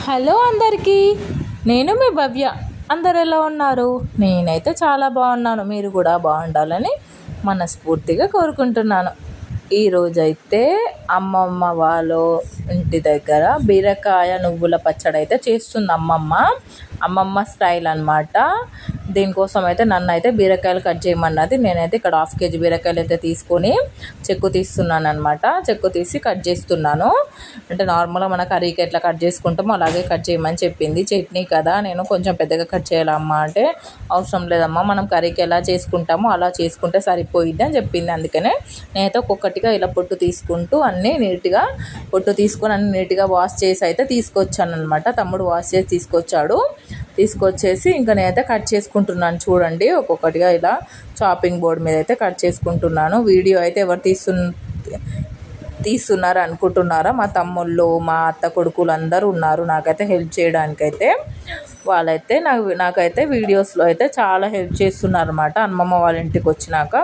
Hello అందరికీ, నేను మీ భవ్య. అందరు ఎలా ఉన్నారు? నేనైతే చాలా బాగున్నాను. మీరు కూడా బాగుండాలని మనస్ఫూర్తిగా కోరుకుంటున్నాను. ఈరోజైతే అమ్మమ్మ వాళ్ళ ఇంటి దగ్గర బీరకాయ నువ్వుల పచ్చడి అయితే చేస్తుంది అమ్మమ్మ స్టైల్ అన్నమాట. దీనికోసం అయితే నన్ను అయితే బీరకాయలు కట్ చేయమన్నది. నేనైతే ఇక్కడ 1/2 kg బీరకాయలు అయితే తీసుకొని చెక్కు తీస్తున్నాను అనమాట. చెక్కు తీసి కట్ చేస్తున్నాను. అంటే నార్మల్గా మన కర్రీకి ఎట్లా కట్ చేసుకుంటామో అలాగే కట్ చేయమని చెప్పింది. చట్నీ కదా, నేను కొంచెం పెద్దగా కట్ చేయాలమ్మా అంటే అవసరం లేదమ్మా, మనం కర్రీకి ఎలా చేసుకుంటామో అలా చేసుకుంటే సరిపోయిద్ది అని చెప్పింది. అందుకనే నేనైతే ఒక్కొక్కటిగా ఇలా పొట్టు తీసుకుంటూ అన్నీ నీట్గా పొట్టు తీసుకొని అన్ని నీట్గా వాష్ చేసి అయితే తీసుకొచ్చాను అనమాట. తమ్ముడు వాష్ చేసి తీసుకొచ్చేసి ఇంకా నేనైతే కట్ చేసుకుంటున్నాను. చూడండి, ఒక్కొక్కటిగా ఇలా చాపింగ్ బోర్డ్ మీద అయితే కట్ చేసుకుంటున్నాను. వీడియో అయితే ఎవరు తీస్తున్నారు అనుకుంటున్నారా? మా తమ్ముళ్ళు, మా అత్త కొడుకులు అందరూ ఉన్నారు నాకైతే హెల్ప్ చేయడానికైతే. వాళ్ళైతే నాకైతే వీడియోస్లో అయితే చాలా హెల్ప్ చేస్తున్నారు అనమాట. అమ్మమ్మ వాళ్ళ ఇంటికి వచ్చినాక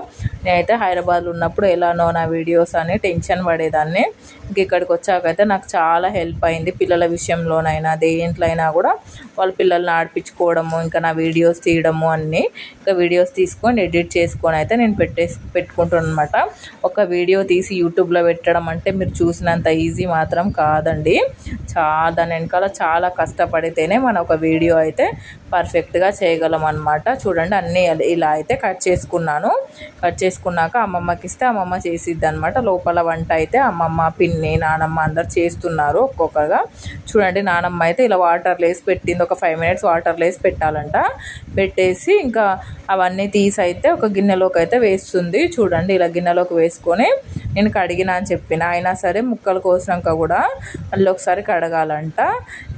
నేనైతే హైదరాబాద్లో ఉన్నప్పుడు ఎలానో నా వీడియోస్ అని టెన్షన్ పడేదాన్ని. ఇంక ఇక్కడికి వచ్చాకైతే నాకు చాలా హెల్ప్ అయింది. పిల్లల విషయంలోనైనా దేంట్లో అయినా కూడా వాళ్ళ పిల్లల్ని ఆడిపించుకోవడము, ఇంకా నా వీడియోస్ తీయడము అన్నీ. ఇంకా వీడియోస్ తీసుకొని ఎడిట్ చేసుకొని అయితే నేను పెట్టుకుంటాను అనమాట. ఒక వీడియో తీసి యూట్యూబ్లో పెట్టడం అంటే మీరు చూసినంత ఈజీ మాత్రం కాదండి. దాని వెనకాల చాలా కష్టపడితేనే మనం ఒక వీడియో అయితే పర్ఫెక్ట్గా చేయగలం అనమాట. చూడండి, అన్నీ ఇలా అయితే కట్ చేసుకున్నాక అమ్మమ్మకి ఇస్తే అమ్మమ్మ చేసిద్ది అనమాట. లోపల వంట అయితే అమ్మమ్మ, పిన్ని, నానమ్మ అందరు చేస్తున్నారు ఒక్కొక్కగా. చూడండి, నానమ్మ అయితే ఇలా వాటర్లో వేసి పెట్టింది. ఒక 5 minutes వాటర్లో వేసి పెట్టాలంట. పెట్టేసి ఇంకా అవన్నీ తీసి అయితే ఒక గిన్నెలోకి అయితే వేస్తుంది. చూడండి, ఇలా గిన్నెలోకి వేసుకొని నేను కడిగినా అని చెప్పిన, అయినా సరే ముక్కలు కోసినాక కూడా మళ్ళీ ఒకసారి కడగాలంట.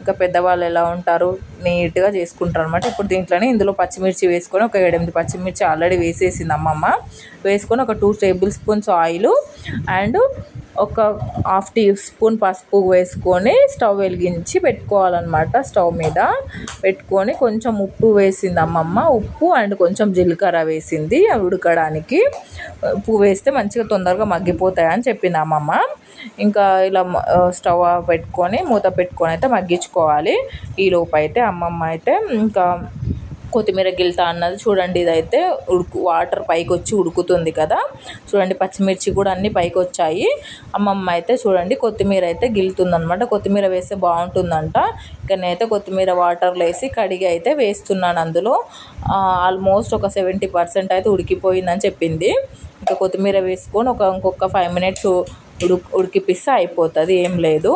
ఇంకా పెద్దవాళ్ళు ఎలా ఉంటారు, నీట్గా చేసుకుంటారు అనమాట. ఇప్పుడు దీంట్లోనే ఇందులో పచ్చిమిర్చి వేసుకొని ఒక 7-8 పచ్చిమిర్చి ఆల్రెడీ వేసేసింది అమ్మమ్మ. వేసుకొని ఒక 2 tablespoons ఆయిల్ అండ్ ఒక 1/2 teaspoon పసుపు వేసుకొని స్టవ్ వెలిగించి పెట్టుకోవాలన్నమాట. స్టవ్ మీద పెట్టుకొని కొంచెం ఉప్పు వేసింది అమ్మమ్మ. ఉప్పు అండ్ కొంచెం జీలకర్ర వేసింది ఉడకడానికి. ఉప్పు వేస్తే మంచిగా తొందరగా మగ్గిపోతాయని చెప్పింది అమ్మమ్మ. ఇంకా ఇలా స్టవ్ పెట్టుకొని మూత పెట్టుకొని అయితే మగ్గించుకోవాలి. ఈలోపు అయితే అమ్మమ్మ అయితే ఇంకా కొత్తిమీర గిల్తా అన్నది. చూడండి, ఇదైతే వాటర్ పైకి వచ్చి ఉడుకుతుంది కదా. చూడండి, పచ్చిమిర్చి కూడా అన్నీ పైకి వచ్చాయి. అమ్మమ్మ అయితే చూడండి కొత్తిమీర అయితే గిలుతుందనమాట. కొత్తిమీర వేస్తే బాగుంటుందంట. ఇంకా నేనైతే కొత్తిమీర వాటర్లో వేసి కడిగి అయితే వేస్తున్నాను. అందులో ఆల్మోస్ట్ ఒక 70% అయితే ఉడికిపోయిందని చెప్పింది. ఇంకా కొత్తిమీర వేసుకొని ఇంకొక 5 minutes ఉడికిపిస్తే అయిపోతుంది, ఏం లేదు.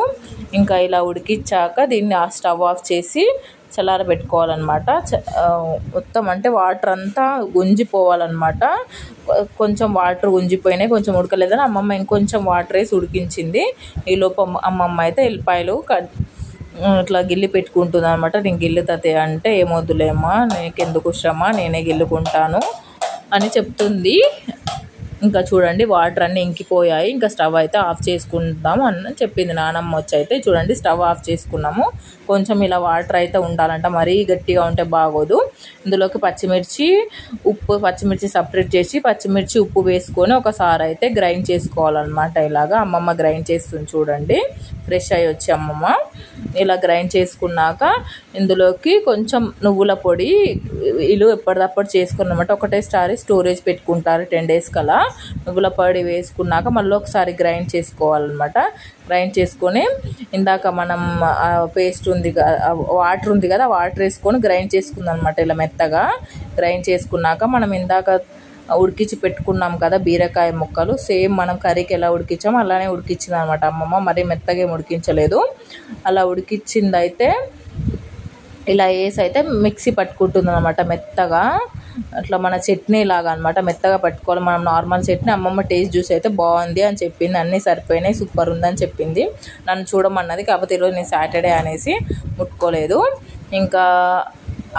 ఇంకా ఇలా ఉడికిచ్చాక దీన్ని స్టవ్ ఆఫ్ చేసి చల్లారబెట్టుకోవాలన్నమాట. మొత్తం అంటే వాటర్ అంతా గుంజిపోవాలన్నమాట. కొంచెం వాటర్ గుంజిపోయినాయి, కొంచెం ఉడకలేదని అమ్మమ్మ ఇంకొంచెం వాటర్ వేసి ఉడికించింది. ఈలోపు అమ్మమ్మ అయితే ఎల్లిపాయలు ఇట్లా గిల్లి పెట్టుకుంటుంది అనమాట. నేను గిల్లుతుంది అంటే ఏమొద్దులేమ్మా, నీకెందుకు శ్రమ, నేనే గిల్లుకుంటాను అని చెప్తుంది. ఇంకా చూడండి, వాటర్ అన్నీ ఇంకిపోయాయి. ఇంకా స్టవ్ అయితే ఆఫ్ చేసుకుంటాము అని చెప్పింది నానమ్మ వచ్చి. అయితే చూడండి, స్టవ్ ఆఫ్ చేసుకున్నాము. కొంచెం ఇలా వాటర్ అయితే ఉండాలంట, మరీ గట్టిగా ఉంటే బాగోదు. ఇందులోకి పచ్చిమిర్చి సపరేట్ చేసి పచ్చిమిర్చి ఉప్పు వేసుకొని ఒకసారి అయితే గ్రైండ్ చేసుకోవాలన్నమాట. ఇలాగా అమ్మమ్మ గ్రైండ్ చేస్తుంది. చూడండి, ఫ్రెష్ అయ్యి వచ్చి అమ్మమ్మ ఇలా గ్రైండ్ చేసుకున్నాక ఇందులోకి కొంచెం నువ్వుల పొడి వీళ్ళు ఎప్పటిదప్పుడు చేసుకున్నమాట. ఒకటేసారి స్టోరేజ్ పెట్టుకుంటారు 10 days కలా. నువ్వుల పొడి వేసుకున్నాక మళ్ళీ ఒకసారి గ్రైండ్ చేసుకోవాలన్నమాట. గ్రైండ్ చేసుకొని ఇందాక మనం పేస్ట్ వాటర్ ఉంది కదా, వాటర్ వేసుకొని గ్రైండ్ చేసుకుందాం అనమాట. ఇలా మెత్తగా గ్రైండ్ చేసుకున్నాక మనం ఇందాక ఉడికించి పెట్టుకున్నాం కదా బీరకాయ ముక్కలు, సేమ్ మనం కర్రీకి ఎలా ఉడికించామో అలానే ఉడికించింది అనమాట అమ్మమ్మ. మరీ మెత్తగా ఏం ఉడికించలేదు. అలా ఉడికించింది అయితే ఇలా వేసి అయితే మిక్సీ పట్టుకుంటుంది అనమాట మెత్తగా. అట్లా మన చట్నీ లాగా అనమాట, మెత్తగా పట్టుకోవాలి. మనం నార్మల్ చట్నీ అమ్మమ్మ టేస్ట్ చూసి అయితే బాగుంది అని చెప్పింది. అన్నీ సరిపోయినాయి, సూపర్ ఉందని చెప్పింది. నన్ను చూడమన్నది, కాకపోతే ఈరోజు నేను సాటర్డే అనేసి ముట్టుకోలేదు. ఇంకా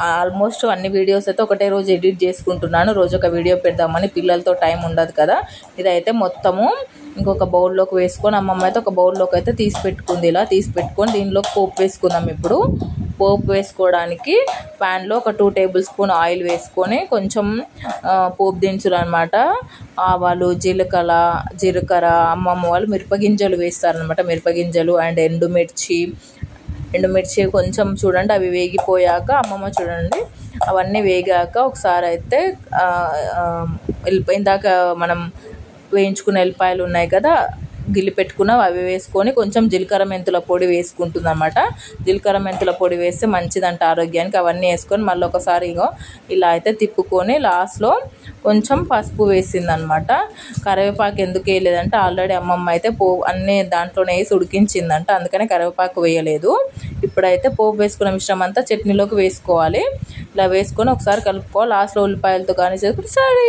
ఆల్మోస్ట్ అన్ని వీడియోస్ అయితే ఒకటే రోజు ఎడిట్ చేసుకుంటున్నాను. రోజు ఒక వీడియో పెడదామని, పిల్లలతో టైం ఉండదు కదా. ఇదైతే మొత్తము ఇంకొక బౌల్లోకి వేసుకొని అమ్మమ్మ అయితే ఒక బౌల్లోకి అయితే తీసి పెట్టుకుంది. ఇలా తీసి పెట్టుకొని దీనిలోకి పోపు వేసుకుందాం. ఇప్పుడు పోపు వేసుకోవడానికి ప్యాన్లో ఒక 2 tablespoon ఆయిల్ వేసుకొని కొంచెం పోపు దినుసులు అనమాట, ఆవాలు, జీలకర్ర, అమ్మమ్మ వాళ్ళు మిరపగింజలు వేస్తారనమాట. మిరపగింజలు అండ్ ఎండుమిర్చి ఎండుమిర్చి కొంచెం చూడండి అవి వేగిపోయాక అమ్మమ్మ చూడండి అవన్నీ వేగాక ఒకసారి అయితే ఇందాక మనం వేయించుకున్న ఎల్లిపాయలు ఉన్నాయి కదా గిల్లి పెట్టుకున్నాం అవి వేసుకొని కొంచెం జీలకర్ర మెంతుల పొడి వేసుకుంటుంది అన్నమాట. జీలకర్ర మెంతుల పొడి వేస్తే మంచిదంట ఆరోగ్యానికి. అవన్నీ వేసుకొని మళ్ళీ ఒకసారి ఇగో ఇలా అయితే తిప్పుకొని లాస్ట్లో కొంచెం పసుపు వేసిందనమాట. కరివేపాకు ఎందుకు వేయలేదంటే ఆల్రెడీ అమ్మమ్మ అయితే అన్నీ దాంట్లోనే వేసి ఉడికించిందంట, అందుకనే కరివేపాకు వేయలేదు. ఇప్పుడైతే పోపు వేసుకున్న మిశ్రమం అంతా చట్నీలోకి వేసుకోవాలి. ఇలా వేసుకొని ఒకసారి కలుపుకోవాలి. లాస్ట్లో ఉల్లిపాయలతో కానీ సరే.